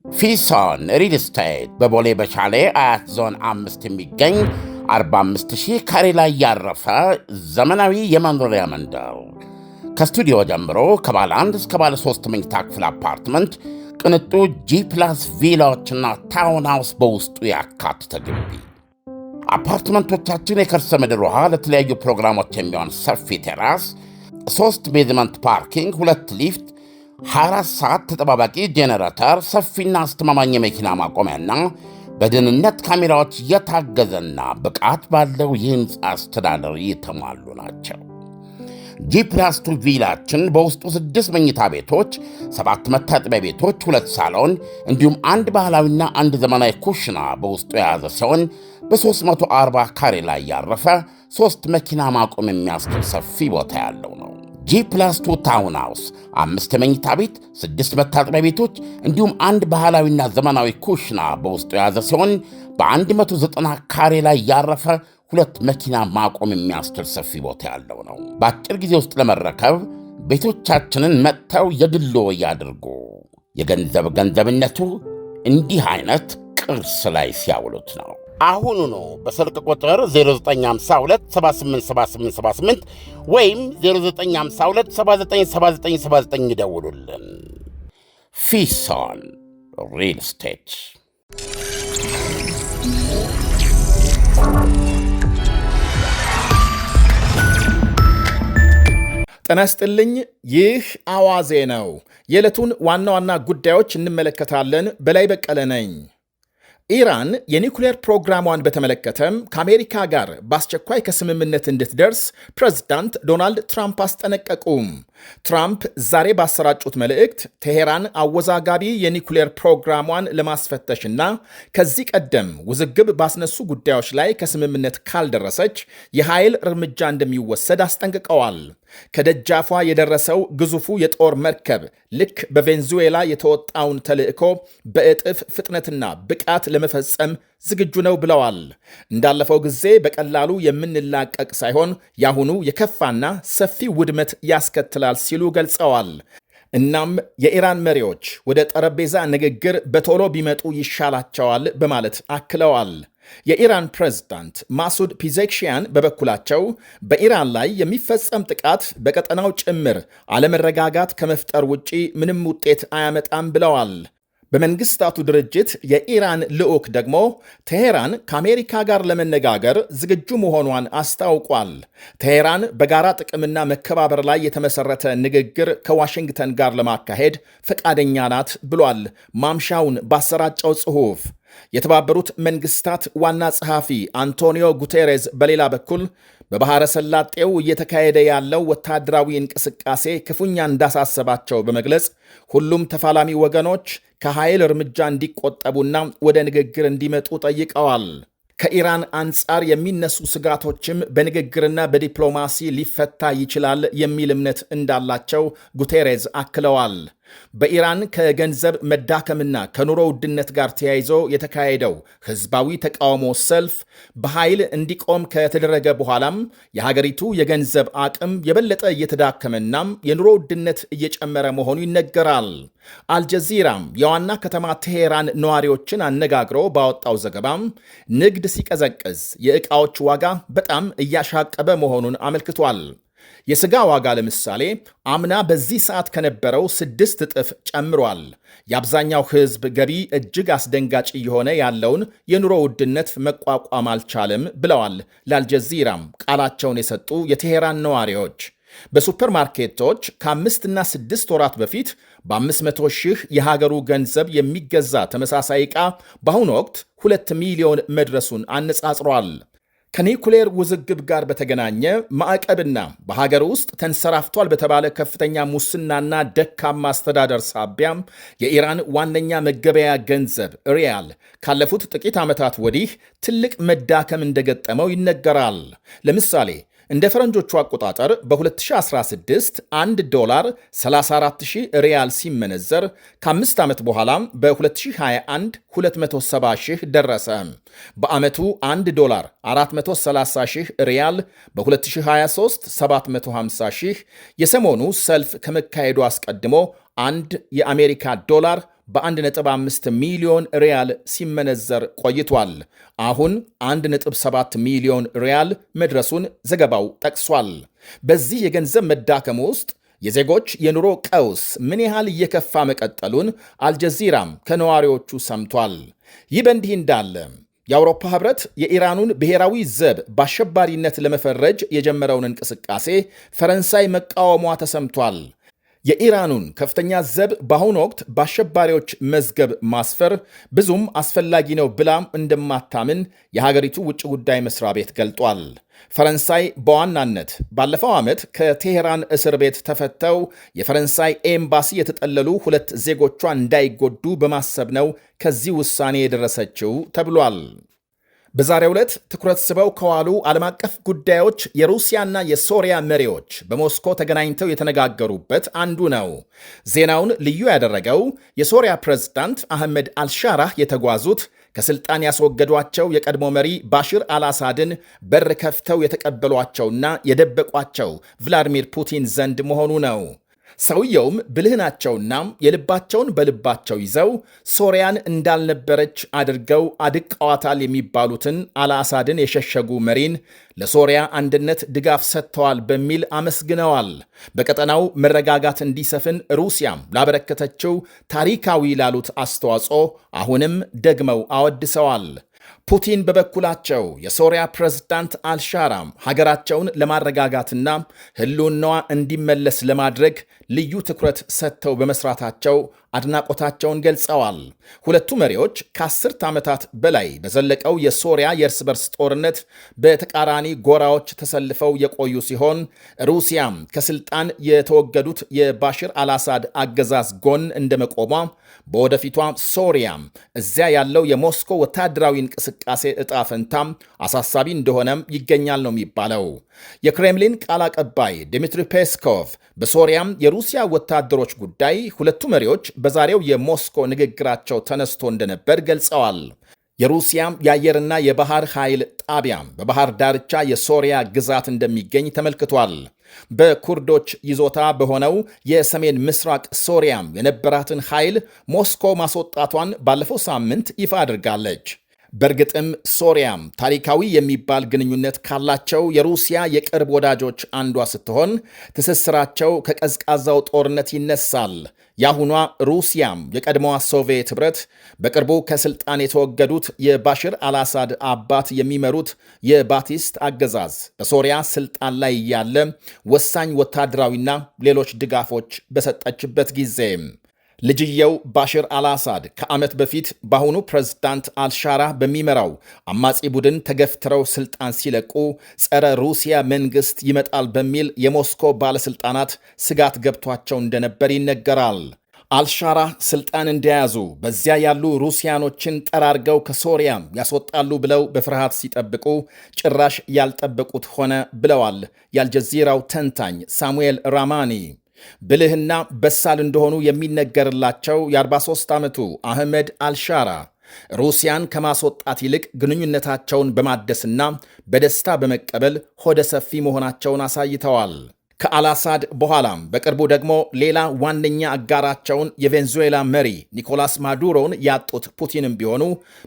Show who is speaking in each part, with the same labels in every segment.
Speaker 1: ፊሶን ሪል ስቴት በቦሌ በሻሌ አያት ዞን 5 የሚገኝ 45,000 ካሬ ላይ ያረፈ ዘመናዊ የመኖሪያ መንደር ከስቱዲዮ ጀምሮ ከባለ 1 እስከ ባለ 3 መኝታ ክፍል አፓርትመንት፣ ቅንጡ ጂ+ ቪላዎችና ታውን ሃውስ በውስጡ ያካተተ ግቢ። አፓርትመንቶቻችን የከርሰ ምድር ውሃ፣ ለተለያዩ ፕሮግራሞች የሚሆን ሰፊ ቴራስ፣ 3 ቤዝመንት ፓርኪንግ፣ 2 ሊፍት፣ 24 ሰዓት ተጠባባቂ ጄኔሬተር፣ ሰፊና አስተማማኝ የመኪና ማቆሚያና በደህንነት ካሜራዎች የታገዘና ብቃት ባለው የሕንፃ አስተዳደር የተሟሉ ናቸው። ጂ+2 ቪላችን በውስጡ 6 መኝታ ቤቶች፣ 7 መታጠቢያ ቤቶች፣ 2 ሳሎን እንዲሁም 1 ባህላዊና 1 ዘመናዊ ኩሽና በውስጡ የያዘ ሲሆን በ340 ካሬ ላይ ያረፈ 3 መኪና ማቆም የሚያስችል ሰፊ ቦታ ያለው ነው። ጂ+2 ታውን ሃውስ 5 መኝታ ቤት፣ 6 መታጠቢያ ቤቶች እንዲሁም 1 ባህላዊና ዘመናዊ ኩሽና በውስጡ የያዘ ሲሆን በ190 ካሬ ላይ ያረፈ 2 መኪና ማቆም የሚያስችል ሰፊ ቦታ ያለው ነው። በአጭር ጊዜ ውስጥ ለመረከብ ቤቶቻችንን መጥተው የግሎ ያድርጉ። ገንዘብነቱ እንዲህ አይነት ቅርስ ላይ ሲያውሉት ነው። አሁኑኑ በስልክ ቁጥር 0952787878 ወይም 0952797979 ይደውሉልን። ፊሶን ሪል ስቴት።
Speaker 2: ጤና ይስጥልኝ። ይህ አዋዜ ነው። የዕለቱን ዋና ዋና ጉዳዮች እንመለከታለን። በላይ በቀለ ነኝ። ኢራን የኒውክሌር ፕሮግራሟን በተመለከተም ከአሜሪካ ጋር በአስቸኳይ ከስምምነት እንድትደርስ ፕሬዝዳንት ዶናልድ ትራምፕ አስጠነቀቁም። ትራምፕ ዛሬ ባሰራጩት መልእክት ቴሄራን አወዛጋቢ የኒውክሌር ፕሮግራሟን ለማስፈተሽና ከዚህ ቀደም ውዝግብ ባስነሱ ጉዳዮች ላይ ከስምምነት ካልደረሰች የኃይል እርምጃ እንደሚወሰድ አስጠንቅቀዋል። ከደጃፏ የደረሰው ግዙፉ የጦር መርከብ ልክ በቬንዙዌላ የተወጣውን ተልዕኮ በእጥፍ ፍጥነትና ብቃት ለመፈጸም ዝግጁ ነው ብለዋል። እንዳለፈው ጊዜ በቀላሉ የምንላቀቅ ሳይሆን ያሁኑ የከፋና ሰፊ ውድመት ያስከትላል ሲሉ ገልጸዋል። እናም የኢራን መሪዎች ወደ ጠረጴዛ ንግግር በቶሎ ቢመጡ ይሻላቸዋል በማለት አክለዋል። የኢራን ፕሬዝዳንት ማሱድ ፒዜክሺያን በበኩላቸው በኢራን ላይ የሚፈጸም ጥቃት በቀጠናው ጭምር አለመረጋጋት ከመፍጠር ውጪ ምንም ውጤት አያመጣም ብለዋል። በመንግስታቱ ድርጅት የኢራን ልዑክ ደግሞ ቴሄራን ከአሜሪካ ጋር ለመነጋገር ዝግጁ መሆኗን አስታውቋል። ቴሄራን በጋራ ጥቅምና መከባበር ላይ የተመሰረተ ንግግር ከዋሽንግተን ጋር ለማካሄድ ፈቃደኛ ናት ብሏል። ማምሻውን ባሰራጨው ጽሑፍ የተባበሩት መንግስታት ዋና ጸሐፊ አንቶኒዮ ጉቴሬዝ በሌላ በኩል በባሕረ ሰላጤው እየተካሄደ ያለው ወታደራዊ እንቅስቃሴ ክፉኛ እንዳሳሰባቸው በመግለጽ ሁሉም ተፋላሚ ወገኖች ከኃይል እርምጃ እንዲቆጠቡና ወደ ንግግር እንዲመጡ ጠይቀዋል። ከኢራን አንጻር የሚነሱ ስጋቶችም በንግግርና በዲፕሎማሲ ሊፈታ ይችላል የሚል እምነት እንዳላቸው ጉቴሬዝ አክለዋል። በኢራን ከገንዘብ መዳከምና ከኑሮ ውድነት ጋር ተያይዞ የተካሄደው ህዝባዊ ተቃውሞ ሰልፍ በኃይል እንዲቆም ከተደረገ በኋላም የሀገሪቱ የገንዘብ አቅም የበለጠ እየተዳከመና የኑሮ ውድነት እየጨመረ መሆኑ ይነገራል። አልጀዚራም የዋና ከተማ ቴሄራን ነዋሪዎችን አነጋግሮ ባወጣው ዘገባም ንግድ ሲቀዘቅዝ የዕቃዎች ዋጋ በጣም እያሻቀበ መሆኑን አመልክቷል። የሥጋ ዋጋ ለምሳሌ አምና በዚህ ሰዓት ከነበረው 6 እጥፍ ጨምሯል። የአብዛኛው ሕዝብ ገቢ እጅግ አስደንጋጭ እየሆነ ያለውን የኑሮ ውድነት መቋቋም አልቻለም ብለዋል ለአልጀዚራም ቃላቸውን የሰጡ የቴሄራን ነዋሪዎች። በሱፐርማርኬቶች ከ5 እና 6 ወራት በፊት በ500 ሺህ የሀገሩ ገንዘብ የሚገዛ ተመሳሳይ ዕቃ በአሁኑ ወቅት 2 ሚሊዮን መድረሱን አነጻጽሯል። ከኒውክሌር ውዝግብ ጋር በተገናኘ ማዕቀብና በሀገር ውስጥ ተንሰራፍቷል በተባለ ከፍተኛ ሙስናና ደካማ አስተዳደር ሳቢያም የኢራን ዋነኛ መገበያ ገንዘብ ሪያል ካለፉት ጥቂት ዓመታት ወዲህ ትልቅ መዳከም እንደገጠመው ይነገራል። ለምሳሌ እንደ ፈረንጆቹ አቆጣጠር በ2016 1 ዶላር 34,000 ሪያል ሲመነዘር ከ5 ዓመት በኋላም በ2021 270,000 ደረሰ። በዓመቱ 1 ዶላር 430,000 ሪያል፣ በ2023 750,000። የሰሞኑ ሰልፍ ከመካሄዱ አስቀድሞ አንድ የአሜሪካ ዶላር በ1.5 ሚሊዮን ሪያል ሲመነዘር ቆይቷል። አሁን 1.7 ሚሊዮን ሪያል መድረሱን ዘገባው ጠቅሷል። በዚህ የገንዘብ መዳከም ውስጥ የዜጎች የኑሮ ቀውስ ምን ያህል እየከፋ መቀጠሉን አልጀዚራም ከነዋሪዎቹ ሰምቷል። ይህ በእንዲህ እንዳለ የአውሮፓ ህብረት የኢራኑን ብሔራዊ ዘብ በአሸባሪነት ለመፈረጅ የጀመረውን እንቅስቃሴ ፈረንሳይ መቃወሟ ተሰምቷል። የኢራኑን ከፍተኛ ዘብ በአሁኑ ወቅት በአሸባሪዎች መዝገብ ማስፈር ብዙም አስፈላጊ ነው ብላም እንደማታምን የሀገሪቱ ውጭ ጉዳይ መስሪያ ቤት ገልጧል። ፈረንሳይ በዋናነት ባለፈው ዓመት ከቴሄራን እስር ቤት ተፈተው የፈረንሳይ ኤምባሲ የተጠለሉ 2 ዜጎቿ እንዳይጎዱ በማሰብ ነው ከዚህ ውሳኔ የደረሰችው ተብሏል። በዛሬው ዕለት ትኩረት ስበው ከዋሉ ዓለም አቀፍ ጉዳዮች የሩሲያና የሶሪያ መሪዎች በሞስኮ ተገናኝተው የተነጋገሩበት አንዱ ነው። ዜናውን ልዩ ያደረገው የሶሪያ ፕሬዝዳንት አህመድ አልሻራህ የተጓዙት ከስልጣን ያስወገዷቸው የቀድሞ መሪ ባሽር አልአሳድን በር ከፍተው የተቀበሏቸውና የደበቋቸው ቭላዲሚር ፑቲን ዘንድ መሆኑ ነው። ሰውየውም ብልህ ናቸውና የልባቸውን በልባቸው ይዘው ሶሪያን እንዳልነበረች አድርገው አድቀዋታል የሚባሉትን አልአሳድን የሸሸጉ መሪን ለሶሪያ አንድነት ድጋፍ ሰጥተዋል በሚል አመስግነዋል። በቀጠናው መረጋጋት እንዲሰፍን ሩሲያም ላበረከተችው ታሪካዊ ላሉት አስተዋጽኦ አሁንም ደግመው አወድሰዋል። ፑቲን በበኩላቸው የሶሪያ ፕሬዝዳንት አልሻራም ሀገራቸውን ለማረጋጋትና ሕልውናዋ እንዲመለስ ለማድረግ ልዩ ትኩረት ሰጥተው በመስራታቸው አድናቆታቸውን ገልጸዋል። ሁለቱ መሪዎች ከ10 ዓመታት በላይ በዘለቀው የሶሪያ የእርስ በርስ ጦርነት በተቃራኒ ጎራዎች ተሰልፈው የቆዩ ሲሆን ሩሲያም ከስልጣን የተወገዱት የባሽር አልአሳድ አገዛዝ ጎን እንደመቆሟ በወደፊቷ ሶሪያም እዚያ ያለው የሞስኮ ወታደራዊ እንቅስቃሴ ዕጣ ፈንታም አሳሳቢ እንደሆነም ይገኛል ነው የሚባለው። የክሬምሊን ቃል አቀባይ ዲሚትሪ ፔስኮቭ በሶሪያም የሩሲያ ወታደሮች ጉዳይ ሁለቱ መሪዎች በዛሬው የሞስኮ ንግግራቸው ተነስቶ እንደነበር ገልጸዋል። የሩሲያም የአየርና የባህር ኃይል ጣቢያም በባህር ዳርቻ የሶሪያ ግዛት እንደሚገኝ ተመልክቷል። በኩርዶች ይዞታ በሆነው የሰሜን ምስራቅ ሶሪያም የነበራትን ኃይል ሞስኮ ማስወጣቷን ባለፈው ሳምንት ይፋ አድርጋለች። በእርግጥም ሶሪያም ታሪካዊ የሚባል ግንኙነት ካላቸው የሩሲያ የቅርብ ወዳጆች አንዷ ስትሆን ትስስራቸው ከቀዝቃዛው ጦርነት ይነሳል። የአሁኗ ሩሲያም የቀድሞዋ ሶቪየት ኅብረት በቅርቡ ከስልጣን የተወገዱት የባሽር አልአሳድ አባት የሚመሩት የባቲስት አገዛዝ በሶሪያ ስልጣን ላይ ያለ ወሳኝ ወታደራዊና ሌሎች ድጋፎች በሰጠችበት ጊዜ ልጅየው ባሽር አልአሳድ ከዓመት በፊት በአሁኑ ፕሬዝዳንት አልሻራ በሚመራው አማጺ ቡድን ተገፍትረው ስልጣን ሲለቁ ጸረ ሩሲያ መንግሥት ይመጣል በሚል የሞስኮ ባለሥልጣናት ስጋት ገብቷቸው እንደነበር ይነገራል። አልሻራ ስልጣን እንደያዙ በዚያ ያሉ ሩሲያኖችን ጠራርገው ከሶሪያም ያስወጣሉ ብለው በፍርሃት ሲጠብቁ ጭራሽ ያልጠበቁት ሆነ ብለዋል የአልጀዚራው ተንታኝ ሳሙኤል ራማኒ። ብልህና በሳል እንደሆኑ የሚነገርላቸው የ43 ዓመቱ አህመድ አልሻራ ሩሲያን ከማስወጣት ይልቅ ግንኙነታቸውን በማደስና በደስታ በመቀበል ሆደ ሰፊ መሆናቸውን አሳይተዋል። ከአልአሳድ በኋላም በቅርቡ ደግሞ ሌላ ዋነኛ አጋራቸውን የቬንዙዌላ መሪ ኒኮላስ ማዱሮን ያጡት ፑቲንም ቢሆኑ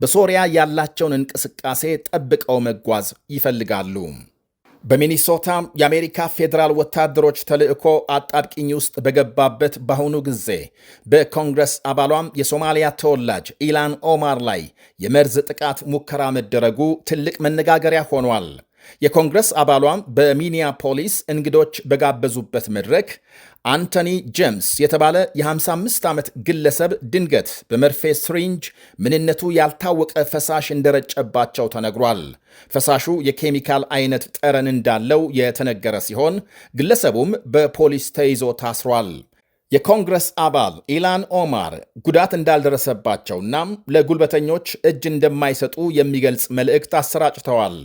Speaker 2: በሶሪያ ያላቸውን እንቅስቃሴ ጠብቀው መጓዝ ይፈልጋሉ። በሚኒሶታ የአሜሪካ ፌዴራል ወታደሮች ተልዕኮ አጣብቂኝ ውስጥ በገባበት በአሁኑ ጊዜ በኮንግረስ አባሏም የሶማሊያ ተወላጅ ኢላን ኦማር ላይ የመርዝ ጥቃት ሙከራ መደረጉ ትልቅ መነጋገሪያ ሆኗል። የኮንግረስ አባሏም በሚኒያፖሊስ እንግዶች በጋበዙበት መድረክ አንቶኒ ጄምስ የተባለ የ55 ዓመት ግለሰብ ድንገት በመርፌ ስሪንጅ ምንነቱ ያልታወቀ ፈሳሽ እንደረጨባቸው ተነግሯል። ፈሳሹ የኬሚካል አይነት ጠረን እንዳለው የተነገረ ሲሆን ግለሰቡም በፖሊስ ተይዞ ታስሯል። የኮንግረስ አባል ኢላን ኦማር ጉዳት እንዳልደረሰባቸውና ለጉልበተኞች እጅ እንደማይሰጡ የሚገልጽ መልእክት አሰራጭተዋል።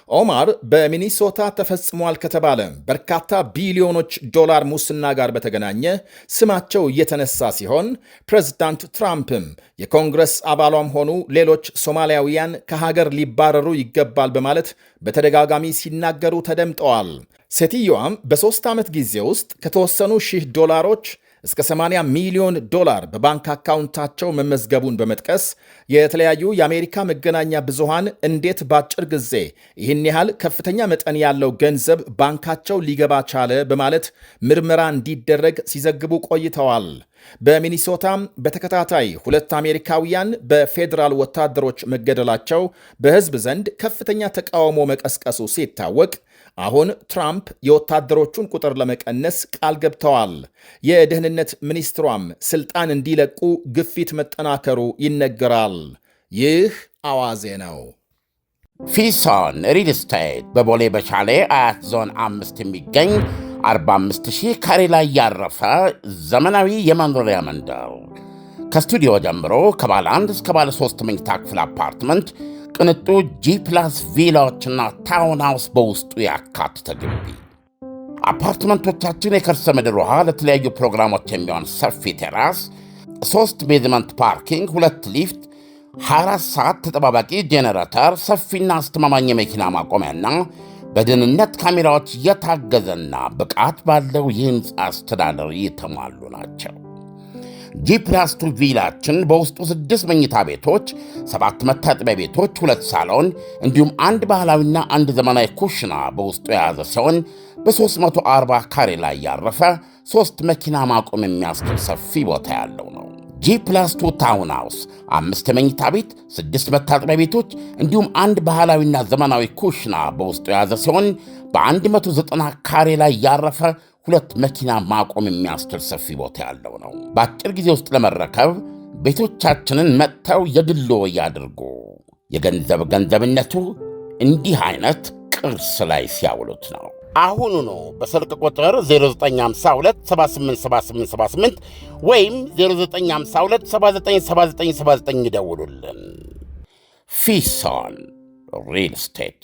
Speaker 2: ኦማር በሚኒሶታ ተፈጽሟል ከተባለ በርካታ ቢሊዮኖች ዶላር ሙስና ጋር በተገናኘ ስማቸው እየተነሳ ሲሆን ፕሬዝዳንት ትራምፕም የኮንግረስ አባሏም ሆኑ ሌሎች ሶማሊያውያን ከሀገር ሊባረሩ ይገባል በማለት በተደጋጋሚ ሲናገሩ ተደምጠዋል። ሴትየዋም በ3 ዓመት ጊዜ ውስጥ ከተወሰኑ ሺህ ዶላሮች እስከ $80 ሚሊዮን በባንክ አካውንታቸው መመዝገቡን በመጥቀስ የተለያዩ የአሜሪካ መገናኛ ብዙሃን እንዴት በአጭር ጊዜ ይህን ያህል ከፍተኛ መጠን ያለው ገንዘብ ባንካቸው ሊገባ ቻለ በማለት ምርመራ እንዲደረግ ሲዘግቡ ቆይተዋል። በሚኒሶታም በተከታታይ 2 አሜሪካውያን በፌዴራል ወታደሮች መገደላቸው በሕዝብ ዘንድ ከፍተኛ ተቃውሞ መቀስቀሱ ሲታወቅ አሁን ትራምፕ የወታደሮቹን ቁጥር ለመቀነስ ቃል ገብተዋል። የደህንነት ሚኒስትሯም ስልጣን እንዲለቁ ግፊት መጠናከሩ ይነገራል። ይህ አዋዜ ነው።
Speaker 1: ፊሶን ሪል ስቴት በቦሌ በሻሌ አያት ዞን 5 የሚገኝ 45,000 ካሬ ላይ ያረፈ ዘመናዊ የመኖሪያ መንደር ከስቱዲዮ ጀምሮ ከባለ 1 እስከ ባለ 3 መኝታ ክፍል አፓርትመንት፣ ቅንጡ ጂ+ ቪላዎችና ታውን ሃውስ በውስጡ ያካተተ ግቢ። አፓርትመንቶቻችን የከርሰ ምድር ውሃ፣ ለተለያዩ ፕሮግራሞች የሚሆን ሰፊ ቴራስ፣ 3 ቤዝመንት ፓርኪንግ፣ 2 ሊፍት፣ 24 ሰዓት ተጠባባቂ ጄኔሬተር፣ ሰፊና አስተማማኝ የመኪና ማቆሚያና በደህንነት ካሜራዎች የታገዘና ብቃት ባለው የሕንፃ አስተዳደር የተሟሉ ናቸው። ጂ+2 ቪላችን በውስጡ 6 መኝታ ቤቶች፣ 7 መታጠቢያ ቤቶች፣ 2 ሳሎን እንዲሁም 1 ባህላዊና 1 ዘመናዊ ኩሽና በውስጡ የያዘ ሲሆን በ340 ካሬ ላይ ያረፈ 3 መኪና ማቆም የሚያስችል ሰፊ ቦታ ያለው ነው። ጂ+2 ታውን ሃውስ 5 መኝታ ቤት፣ 6 መታጠቢያ ቤቶች እንዲሁም 1 ባህላዊና ዘመናዊ ኩሽና በውስጡ የያዘ ሲሆን በ190 ካሬ ላይ ያረፈ 2 መኪና ማቆም የሚያስችል ሰፊ ቦታ ያለው ነው። በአጭር ጊዜ ውስጥ ለመረከብ ቤቶቻችንን መጥተው የግሎ ያድርጉ። ገንዘብነቱ እንዲህ አይነት ቅርስ ላይ ሲያውሉት ነው። አሁኑኑ በስልክ ቁጥር 0952787878 ወይም 0952797979 ይደውሉልን። ፊሶን ሪል ስቴት